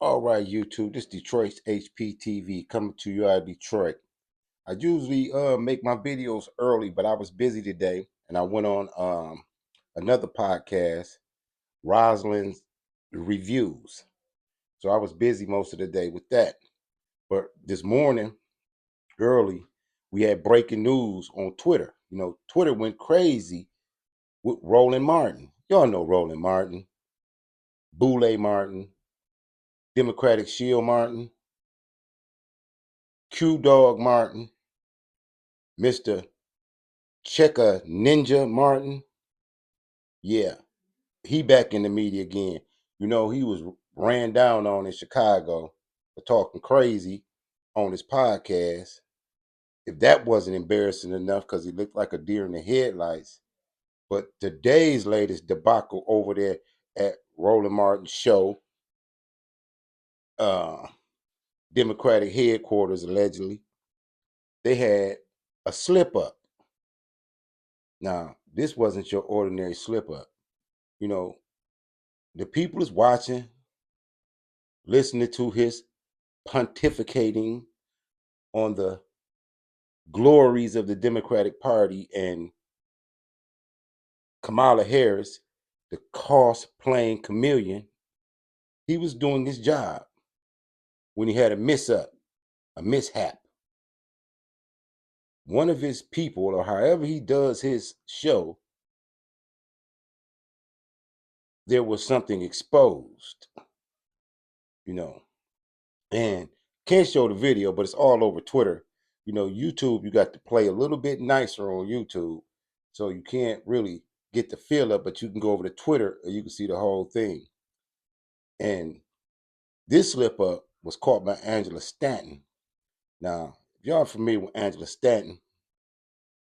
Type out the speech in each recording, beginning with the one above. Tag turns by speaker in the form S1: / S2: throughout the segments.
S1: All right, YouTube. This Detroit's HPTV coming to you out of Detroit. I usually make my videos early, but I was busy today, and I went on another podcast, Rosalind's Reviews. So I was busy most of the day with that. But this morning, early, we had breaking news on Twitter. Twitter went crazy with Roland Martin. Y'all know Roland Martin, Boule Martin, Democratic Shill Martin, Q Dog Martin, Mr. Checker Ninja Martin. Yeah, he back in the media again. He was ran down on in Chicago for talking crazy on his podcast. If that wasn't embarrassing enough, because he looked like a deer in the headlights. But today's latest debacle over there at Roland Martin's show, uh, Democratic headquarters allegedly, they had a slip up. Now, this wasn't your ordinary slip up. You know, the people is watching, listening to his pontificating on the glories of the Democratic Party and Kamala Harris, the cosplaying chameleon. He was doing his job when he had a mishap. One of his people, or however he does his show, there was something exposed, you know. And can't show the video, but it's all over Twitter. YouTube, you got to play a little bit nicer on YouTube. So you can't really get the feel up, but you can go over to Twitter and you can see the whole thing. And this slip up was caught by Angela Stanton. Now, if y'all are familiar with Angela Stanton,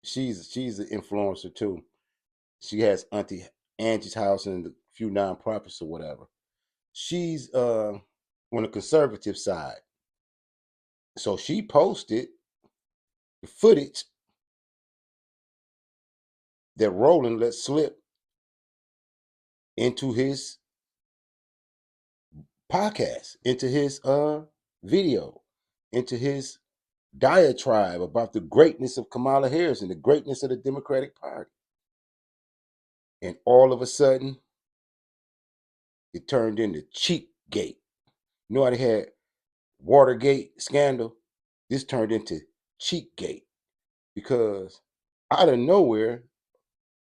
S1: she's an influencer too. She has Auntie Angie's House and a few nonprofits or whatever. She's on the conservative side. So she posted the footage that Roland let slip into his podcast, into his video, into his diatribe about the greatness of Kamala Harris and the greatness of the Democratic Party. And all of a sudden, it turned into cheap gate. You know how they had Watergate scandal? This turned into cheap gate because out of nowhere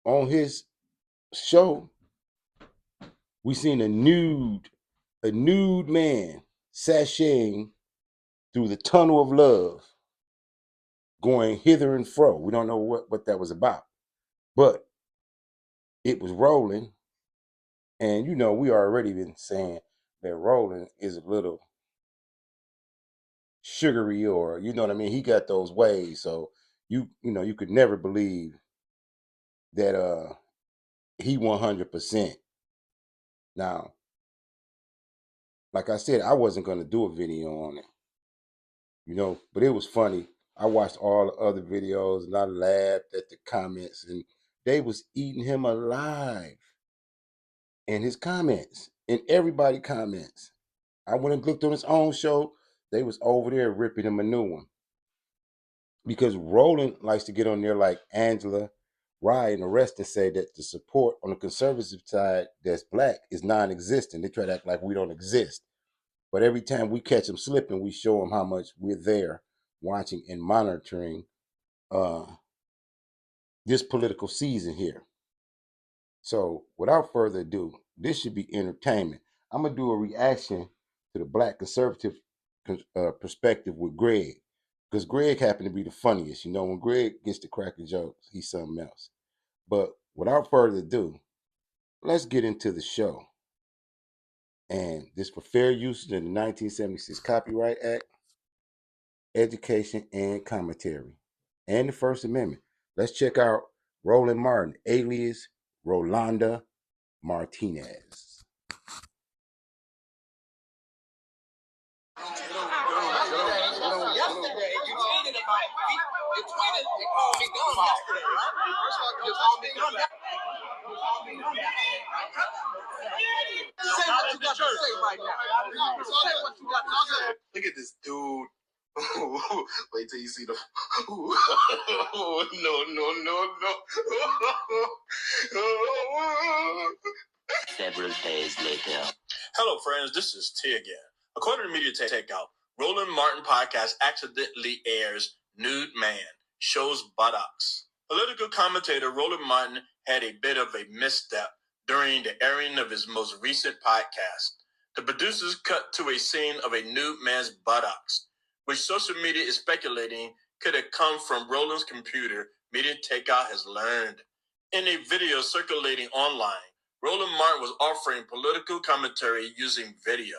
S1: on his show, we seen a nude man sashaying through the tunnel of love, going hither and fro. We don't know what that was about, but it was Roland. And we already been saying that Roland is a little sugary, or you know what I mean. He got those ways, so you could never believe that he 100%. Now, like I said, I wasn't gonna do a video on it, but it was funny. I watched all the other videos and I laughed at the comments, and they was eating him alive in his comments, and everybody comments. I went and looked on his own show. They was over there ripping him a new one because Roland likes to get on there like Angela Rye and the rest and say that the support on the conservative side that's black is non-existent. They try to act like we don't exist. But every time we catch them slipping, we show them how much we're there watching and monitoring uh, this political season here. So without further ado, this should be entertainment. I'm going to do a reaction to the black conservative perspective with Greg. Because Greg happened to be the funniest. When Greg gets to cracking jokes, he's something else. But without further ado, let's get into the show. And this for fair use in the 1976 Copyright Act, education, and commentary, and the First Amendment. Let's check out Roland Martin, alias Rolanda Martinez.
S2: Yesterday, you tweeted about me. You tweeted and called me dumb yesterday, right? First of all, you called me dumb. Say what you got to say right now. Say what you got to say. Look at this dude. Wait till you see the. No. Several days later. Hello, friends. This is T again. According to Media Takeout, Roland Martin podcast accidentally airs nude man shows buttocks. Political commentator Roland Martin had a bit of a misstep during the airing of his most recent podcast. The producers cut to a scene of a nude man's buttocks, which social media is speculating could have come from Roland's computer. Media Takeout has learned. In a video circulating online, Roland Martin was offering political commentary using video.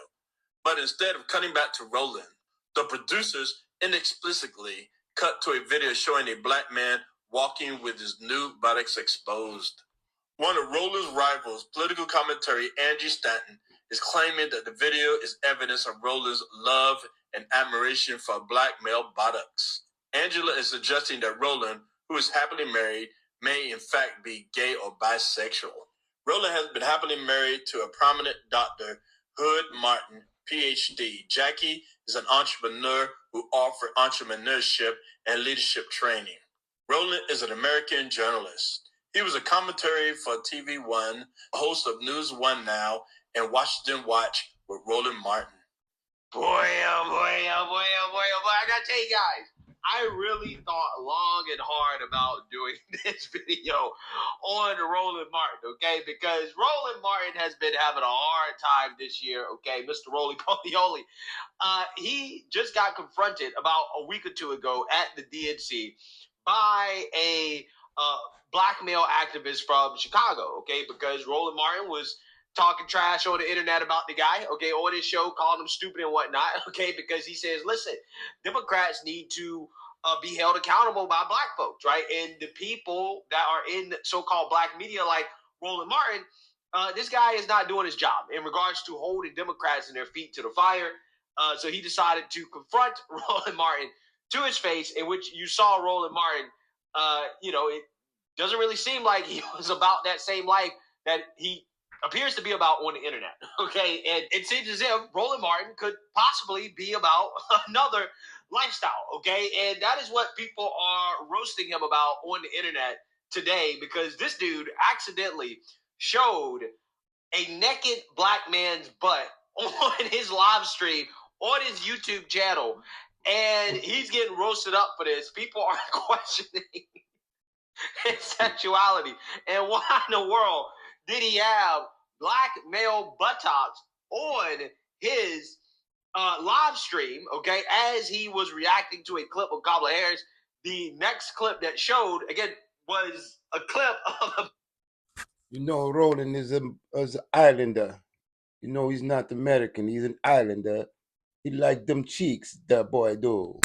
S2: But instead of cutting back to Roland, the producers inexplicably cut to a video showing a black man walking with his nude buttocks exposed. One of Roland's rivals, political commentary Angie Stanton, is claiming that the video is evidence of Roland's love and admiration for black male buttocks. Angela is suggesting that Roland, who is happily married, may in fact be gay or bisexual. Roland has been happily married to a prominent doctor, Hood Martin, PhD. Jackie is an entrepreneur who offers entrepreneurship and leadership training. Roland is an American journalist. He was a commentary for TV One, a host of News One Now, and Washington Watch with Roland Martin. Boy, oh boy, oh boy, oh boy, oh boy. I gotta tell you guys, I really thought long and hard about doing this video on Roland Martin, okay? Because Roland Martin has been having a hard time this year, okay? Mr. Roly Poly. He just got confronted about a week or two ago at the DNC by a black male activist from Chicago, okay? Because Roland Martin was talking trash on the internet about the guy, okay, on his show, calling him stupid and whatnot, okay, because he says, listen, Democrats need to be held accountable by black folks, right? And the people that are in so-called black media like Roland Martin, this guy is not doing his job in regards to holding Democrats in their feet to the fire. So he decided to confront Roland Martin to his face, in which you saw Roland Martin, it doesn't really seem like he was about that same life that he appears to be about on the internet, okay? And it seems as if Roland Martin could possibly be about another lifestyle, okay? And that is what people are roasting him about on the internet today, because this dude accidentally showed a naked black man's butt on his live stream on his YouTube channel, and he's getting roasted up for this. People are questioning his sexuality, and why in the world did he have black male buttocks on his live stream, okay, as he was reacting to a clip of Kamala Harris? The next clip that showed, again, was a clip of
S1: Roland is an islander. He's not American. He's an islander. He like them cheeks, that boy do.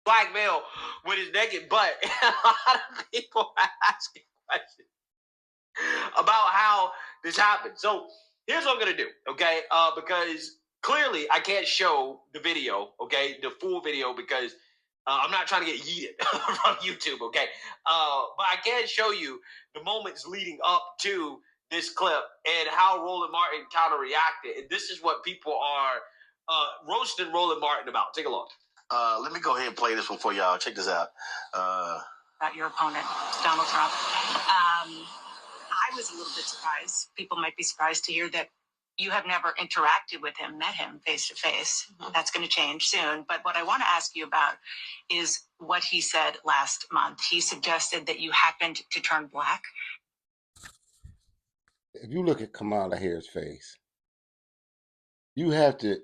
S2: Black male with his naked butt. A lot of people are asking questions about how this happened. So here's what I'm going to do, okay? Because clearly I can't show the video, okay, the full video, because I'm not trying to get yeeted from YouTube, okay? But I can show you the moments leading up to this clip and how Roland Martin counter-reacted. And this is what people are roasting Roland Martin about. Take a look. Let me go ahead and play this one for y'all. Check this out.
S3: About your opponent, Donald Trump. I was a little bit surprised. People might be surprised to hear that you have never interacted with him, met him face to face. That's going to change soon. But what I want to ask you about is what he said last month. He suggested that you happened to turn black.
S1: If you look at Kamala Harris' face, you have to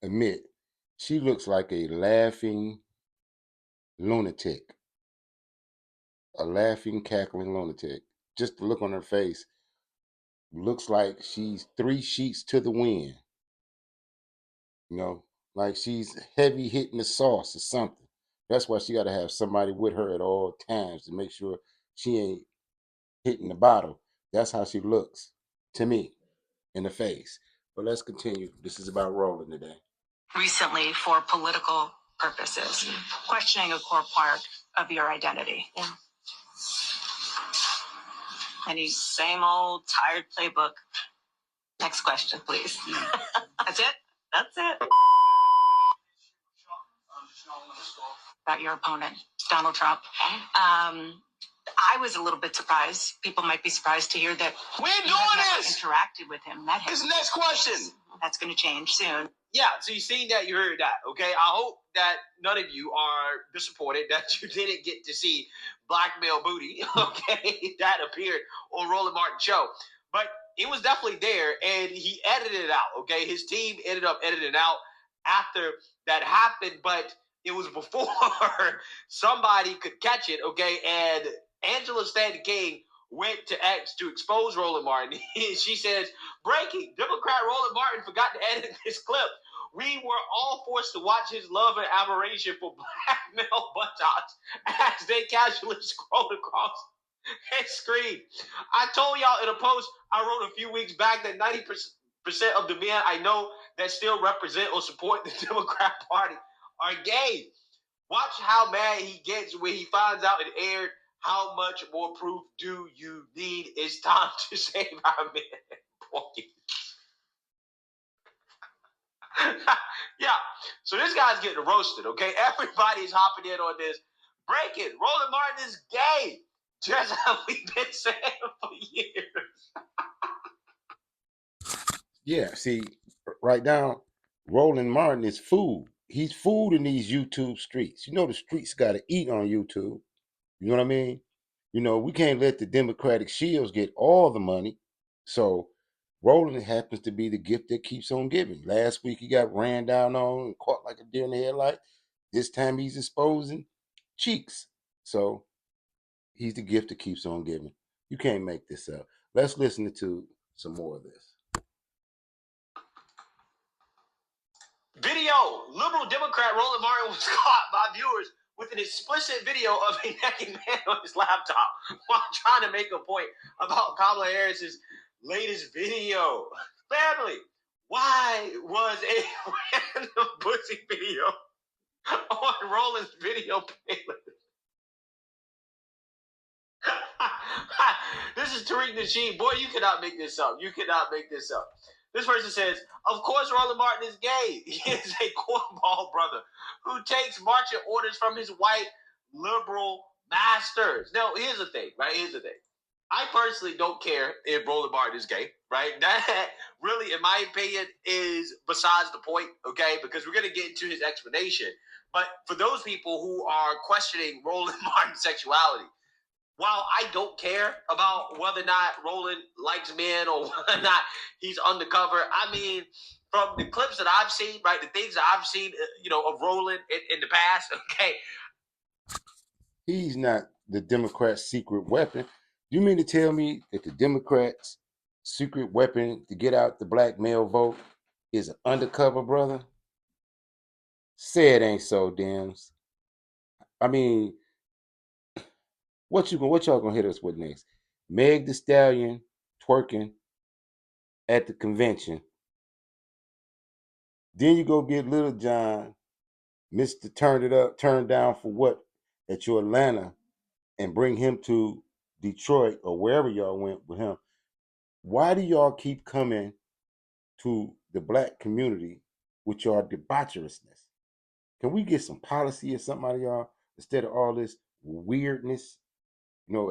S1: admit she looks like a laughing lunatic. A laughing, cackling lunatic. Just the look on her face looks like she's 3 sheets to the wind. Like she's heavy hitting the sauce or something. That's why she got to have somebody with her at all times to make sure she ain't hitting the bottle. That's how she looks to me in the face. But let's continue. This is about Roland today.
S3: Recently, for political purposes, questioning a core part of your identity.
S2: Yeah.
S3: Any same old tired playbook. Next question, please. That's it? That's it. About your opponent, Donald Trump. I was a little bit surprised. People might be surprised to hear that
S2: we're doing this.
S3: Interacted with him, met him.
S2: This next question.
S3: That's going to change soon.
S2: Yeah, so you seen that, you heard that, okay? I hope that none of you are disappointed that you didn't get to see blackmail booty, okay, that appeared on Roland Martin's show. But it was definitely there, and he edited it out, okay? His team ended up editing it out after that happened, but it was before somebody could catch it, okay? And Angela Stanton King went to X to expose Roland Martin. She says, breaking, Democrat Roland Martin forgot to edit this clip. We were all forced to watch his love and admiration for black male buttocks as they casually scrolled across his screen. I told y'all in a post I wrote a few weeks back that 90% of the men I know that still represent or support the Democrat Party are gay. Watch how mad he gets when he finds out it aired. How much more proof do you need? It's time to save our men. Yeah, so this guy's getting roasted, okay? Everybody's hopping in on this. Break it. Roland Martin is gay. Just how we've been saying for years.
S1: Yeah, see, right now, Roland Martin is food. He's food in these YouTube streets. You know the streets got to eat on YouTube. You know what I mean? You know, we can't let the Democratic shills get all the money. So Roland happens to be the gift that keeps on giving. Last week he got ran down on and caught like a deer in the headlight. This time he's exposing cheeks. So he's the gift that keeps on giving. You can't make this up. Let's listen to some more of this.
S2: Video. Liberal Democrat Roland Martin was caught by viewers with an explicit video of a naked man on his laptop while trying to make a point about Kamala Harris's latest video. Family, why was a random pussy video on Roland's video playlist? This is Tariq Nasheed. Boy, you cannot make this up. You cannot make this up. This person says, of course Roland Martin is gay. He is a cornball brother who takes marching orders from his white liberal masters. Now, here's the thing, right? Here's the thing. I personally don't care if Roland Martin is gay, right? That really, in my opinion, is besides the point, okay? Because we're going to get into his explanation. But for those people who are questioning Roland Martin's sexuality, while I don't care about whether or not Roland likes men or whether or not he's undercover, I mean, from the clips that I've seen, right, the things that I've seen, of Roland in the past, okay.
S1: He's not the Democrats' secret weapon. You mean to tell me that the Democrats' secret weapon to get out the black male vote is an undercover brother? Say it ain't so, Dems. I mean, what y'all gonna hit us with next? Meg Thee Stallion twerking at the convention. Then you go get Little John, Mr. Turned Down for What at your Atlanta, and bring him to Detroit or wherever y'all went with him. Why do y'all keep coming to the black community with your debaucherousness? Can we get some policy or something out of y'all instead of all this weirdness?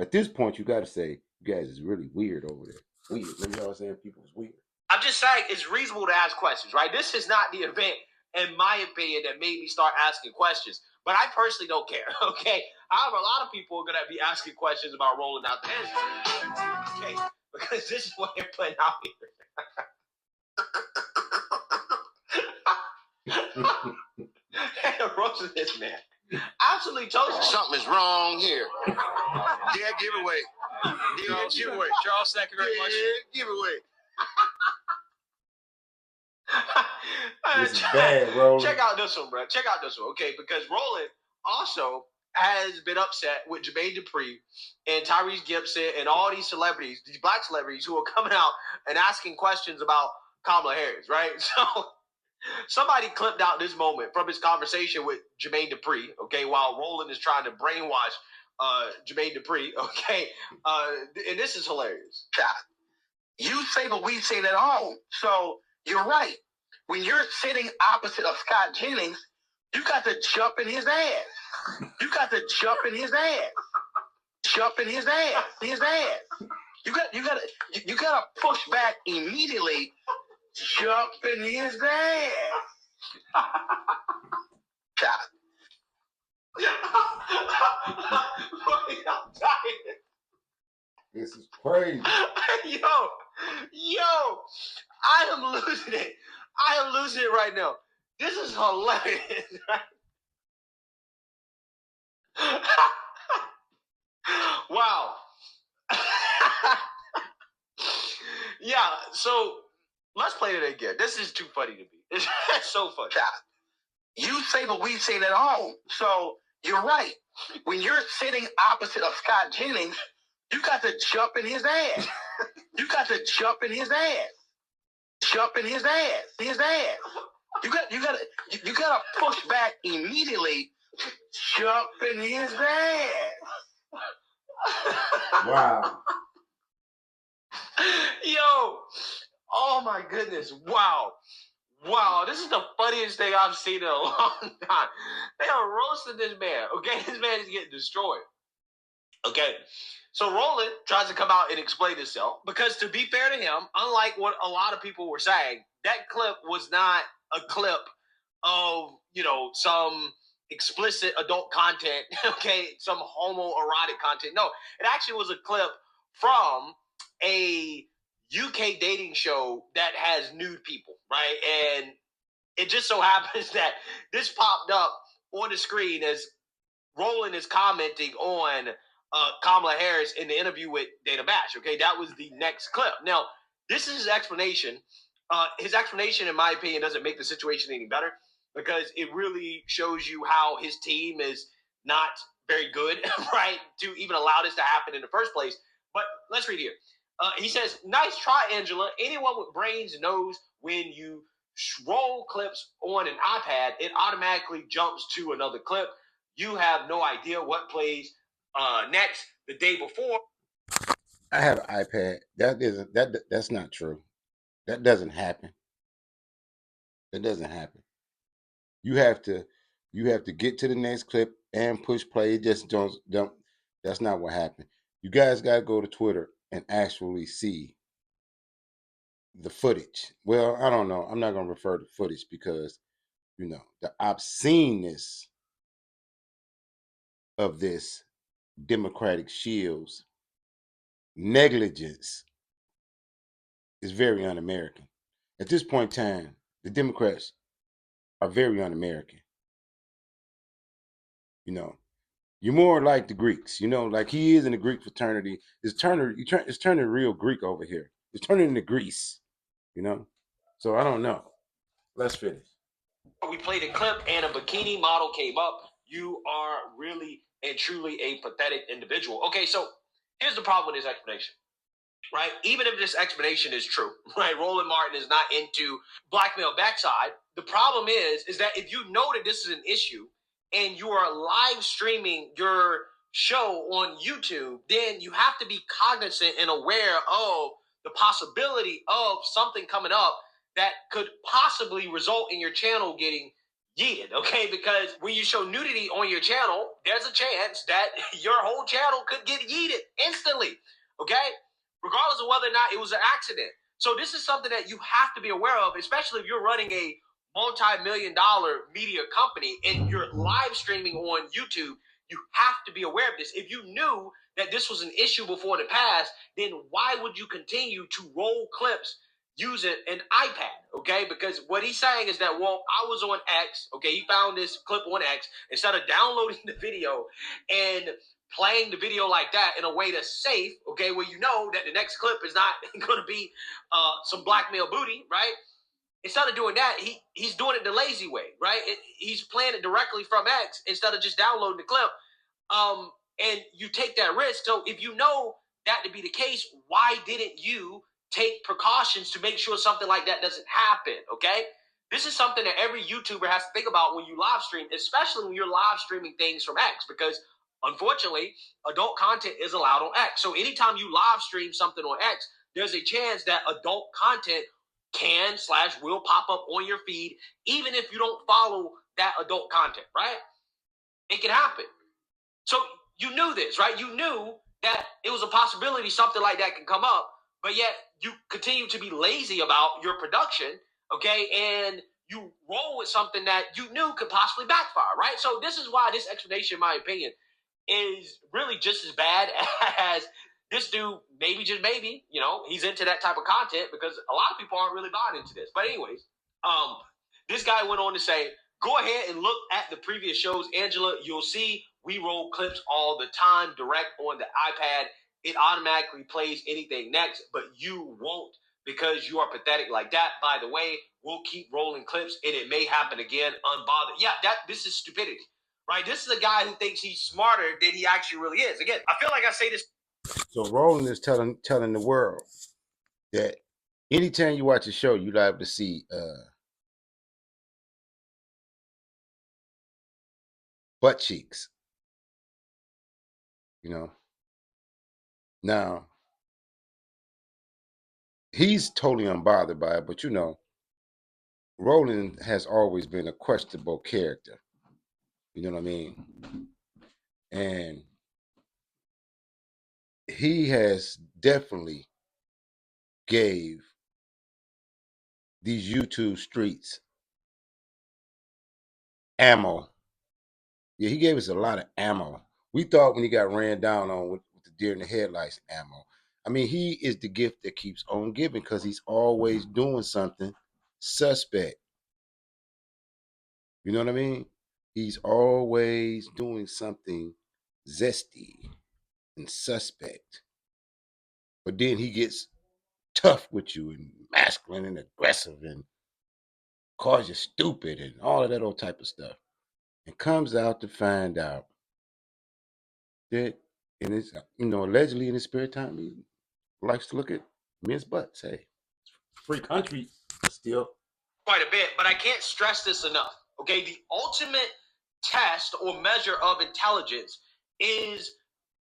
S1: At this point, you got to say, you guys is really weird over there. Weird. Remember y'all saying people was weird?
S2: I'm just saying it's reasonable to ask questions, right? This is not the event, in my opinion, that made me start asking questions. But I personally don't care, okay? However, a lot of people are going to be asking questions about rolling out the engine. Okay, because this is what they're putting out here. Roasting this man. Absolutely told
S4: something is wrong here. Yeah, giveaway. Giveaway.
S2: Charles, thank you very much.
S4: Giveaway.
S1: This is bad, Roland.
S2: Check out this one, bro. Check out this one, okay? Because Roland also has been upset with Jermaine Dupri and Tyrese Gibson and all these celebrities, these black celebrities who are coming out and asking questions about Kamala Harris, right? So somebody clipped out this moment from his conversation with Jermaine Dupri, okay, while Roland is trying to brainwash Jermaine Dupri, okay? And this is hilarious.
S4: You say what we say at home. So you're right. When you're sitting opposite of Scott Jennings, you got to jump in his ass. You got to jump in his ass. Jump in his ass. His ass. You gotta push back immediately. Jump in his ass.
S1: This is crazy.
S2: Yo, I am losing it. I am losing it right now. This is hilarious. Wow. Yeah, so let's play it again. This is too funny to me. It's so funny.
S4: You say what we say at home. So you're right. When you're sitting opposite of Scott Jennings, you got to jump in his ass. You got to jump in his ass. Jump in his ass. His ass. You gotta push back immediately. Jump in his ass.
S1: Wow.
S2: Yo. Oh my goodness. Wow. Wow, this is the funniest thing I've seen in a long time. They are roasting this man, okay? This man is getting destroyed. Okay, so Roland tries to come out and explain himself because, to be fair to him, unlike what a lot of people were saying, that clip was not a clip of, some explicit adult content, okay, some homoerotic content. No, it actually was a clip from a UK dating show that has nude people, right? And it just so happens that this popped up on the screen as Roland is commenting on Kamala Harris in the interview with Dana Bash. Okay, that was the next clip. Now, this is his explanation. His explanation, in my opinion, doesn't make the situation any better because it really shows you how his team is not very good, right, to even allow this to happen in the first place. But let's read here. He says, "Nice try, Angela. Anyone with brains knows when you roll clips on an iPad, it automatically jumps to another clip. You have no idea what plays next the day before."
S1: I have an iPad. That's not true. That doesn't happen. That doesn't happen. You have to get to the next clip and push play. It just don't. That's not what happened. You guys got to go to Twitter and actually see the footage. Well, I don't know. I'm not going to refer to footage because, the obsceneness of this Democratic shill's negligence is very un-American. At this point in time, the Democrats are very un-American. You're more like the Greeks. Like he is in the Greek fraternity. It's turning real Greek over here. It's turning into Greece. So I don't know. Let's finish.
S2: We played a clip and a bikini model came up. You are really and truly a pathetic individual. Okay, so here's the problem with this explanation, right? Even if this explanation is true, right? Roland Martin is not into blackmail backside. The problem is that if you know that this is an issue and you are live streaming your show on YouTube, then you have to be cognizant and aware of the possibility of something coming up that could possibly result in your channel getting yeeted, okay? Because when you show nudity on your channel, there's a chance that your whole channel could get yeeted instantly, okay? Regardless of whether or not it was an accident. So this is something that you have to be aware of, especially if you're running a multi-million-dollar media company and you're live streaming on YouTube. You have to be aware of this. If you knew that this was an issue before in the past, then why would you continue to roll clips using an iPad, okay? Because what he's saying is that, well, I was on X, okay? He found this clip on X. Instead of downloading the video and playing the video like that in a way that's safe, okay, where you know that the next clip is not going to be some blackmail booty, right? Instead of doing that, he's doing it the lazy way, right? He's playing it directly from X instead of just downloading the clip. And you take that risk. So if you know that to be the case, why didn't you take precautions to make sure something like that doesn't happen, okay? This is something that every YouTuber has to think about when you live stream, especially when you're live streaming things from X, because Unfortunately, adult content is allowed on X. So anytime you live stream something on X, there's a chance that adult content can/will pop up on your feed, even if you don't follow that adult content, right? It can happen. So you knew this, right? You knew that it was a possibility something like that can come up, but yet you continue to be lazy about your production, okay? And you roll with something that you knew could possibly backfire, right? So this is why this explanation, in my opinion, is really just as bad as this dude, maybe, just maybe, he's into that type of content, because a lot of people aren't really buying into this. But anyways, this guy went on to say, go ahead and look at the previous shows, Angela. You'll see we roll clips all the time direct on the iPad. It automatically plays anything next, but you won't, because you are pathetic like that. By the way, we'll keep rolling clips, and it may happen again unbothered. Yeah, this is stupidity. Right? This is a guy who thinks he's smarter than he actually really is. Again, I feel like I say this.
S1: So Roland is telling the world that anytime you watch a show, you liable to see butt cheeks. Now he's totally unbothered by it, but Roland has always been a questionable character. You know what I mean? And he has definitely gave these YouTube streets ammo. Yeah, he gave us a lot of ammo. We thought when he got ran down on with the deer in the headlights ammo. I mean, he is the gift that keeps on giving, because he's always doing something suspect. You know what I mean? He's always doing something zesty and suspect. But then he gets tough with you and masculine and aggressive and calls you stupid and all of that old type of stuff. And comes out to find out that in his, allegedly in his spare time, he likes to look at men's butts. Hey, free country, but still.
S2: Quite a bit, but I can't stress this enough. Okay, the ultimate test or measure of intelligence is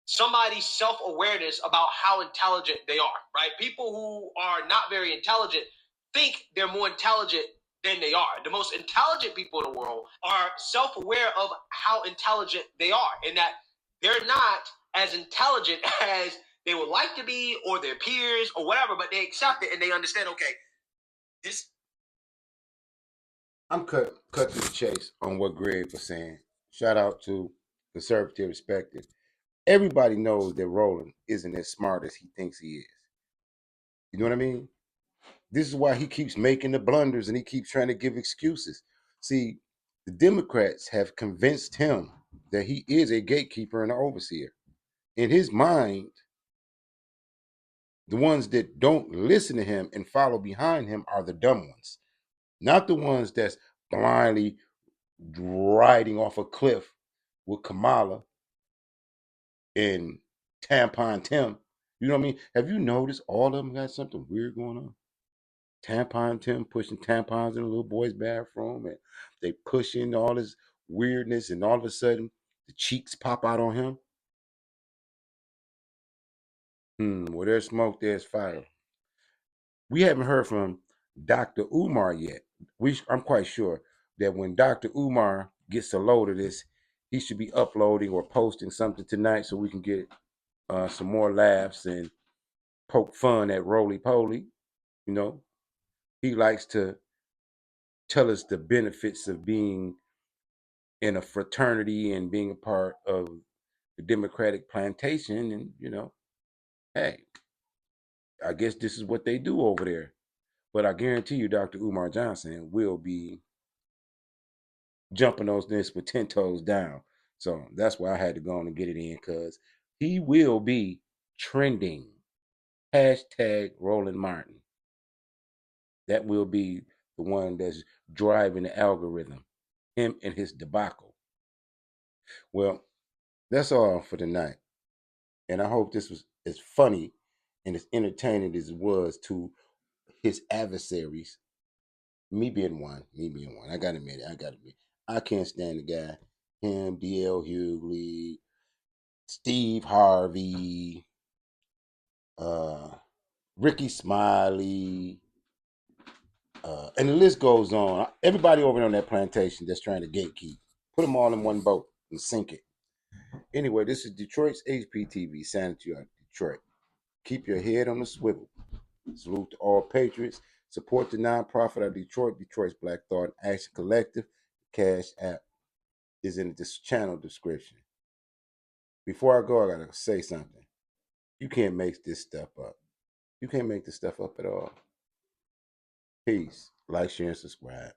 S2: somebody's self-awareness about how intelligent they are, right? People who are not very intelligent think they're more intelligent than they are. The most intelligent people in the world are self-aware of how intelligent they are, and that they're not as intelligent as they would like to be, or their peers, or whatever, but they accept it and they understand, okay, this.
S1: I'm cut to the chase on what Greg was saying. Shout out to Conservative Perspective. Everybody knows that Roland isn't as smart as he thinks he is. You know what I mean? This is why he keeps making the blunders and he keeps trying to give excuses. See, the Democrats have convinced him that he is a gatekeeper and an overseer. In his mind, the ones that don't listen to him and follow behind him are the dumb ones, not the ones that's blindly riding off a cliff with Kamala and Tampon Tim. You know what I mean? Have you noticed all of them got something weird going on? Tampon Tim pushing tampons in a little boy's bathroom, and they pushing all this weirdness, and all of a sudden the cheeks pop out on him. Where there's smoke, there's fire. We haven't heard from Dr. Umar yet. I'm quite sure that when Dr. Umar gets a load of this, he should be uploading or posting something tonight so we can get some more laughs and poke fun at Roly Poly. He likes to tell us the benefits of being in a fraternity and being a part of the Democratic plantation. And, hey, I guess this is what they do over there. But I guarantee you, Dr. Umar Johnson will be jumping those things with 10 toes down. So that's why I had to go on and get it in, because he will be trending. Hashtag Roland Martin. That will be the one that's driving the algorithm. Him and his debacle. Well, that's all for tonight. And I hope this was as funny and as entertaining as it was to his adversaries. Me being one. I gotta admit it. I can't stand the guy. Him, DL Hughley, Steve Harvey, Ricky Smiley, and the list goes on. Everybody over there on that plantation that's trying to gatekeep. Put them all in one boat and sink it. Anyway, this is Detroit's HPTV, Sanity out of Detroit. Keep your head on the swivel. Salute to all patriots. Support the nonprofit of Detroit, Detroit's Black Thought Action Collective. Cash App is in this channel description. Before I go, I gotta say something. You can't make this stuff up. You can't make this stuff up at all. Peace. Like, share, and subscribe.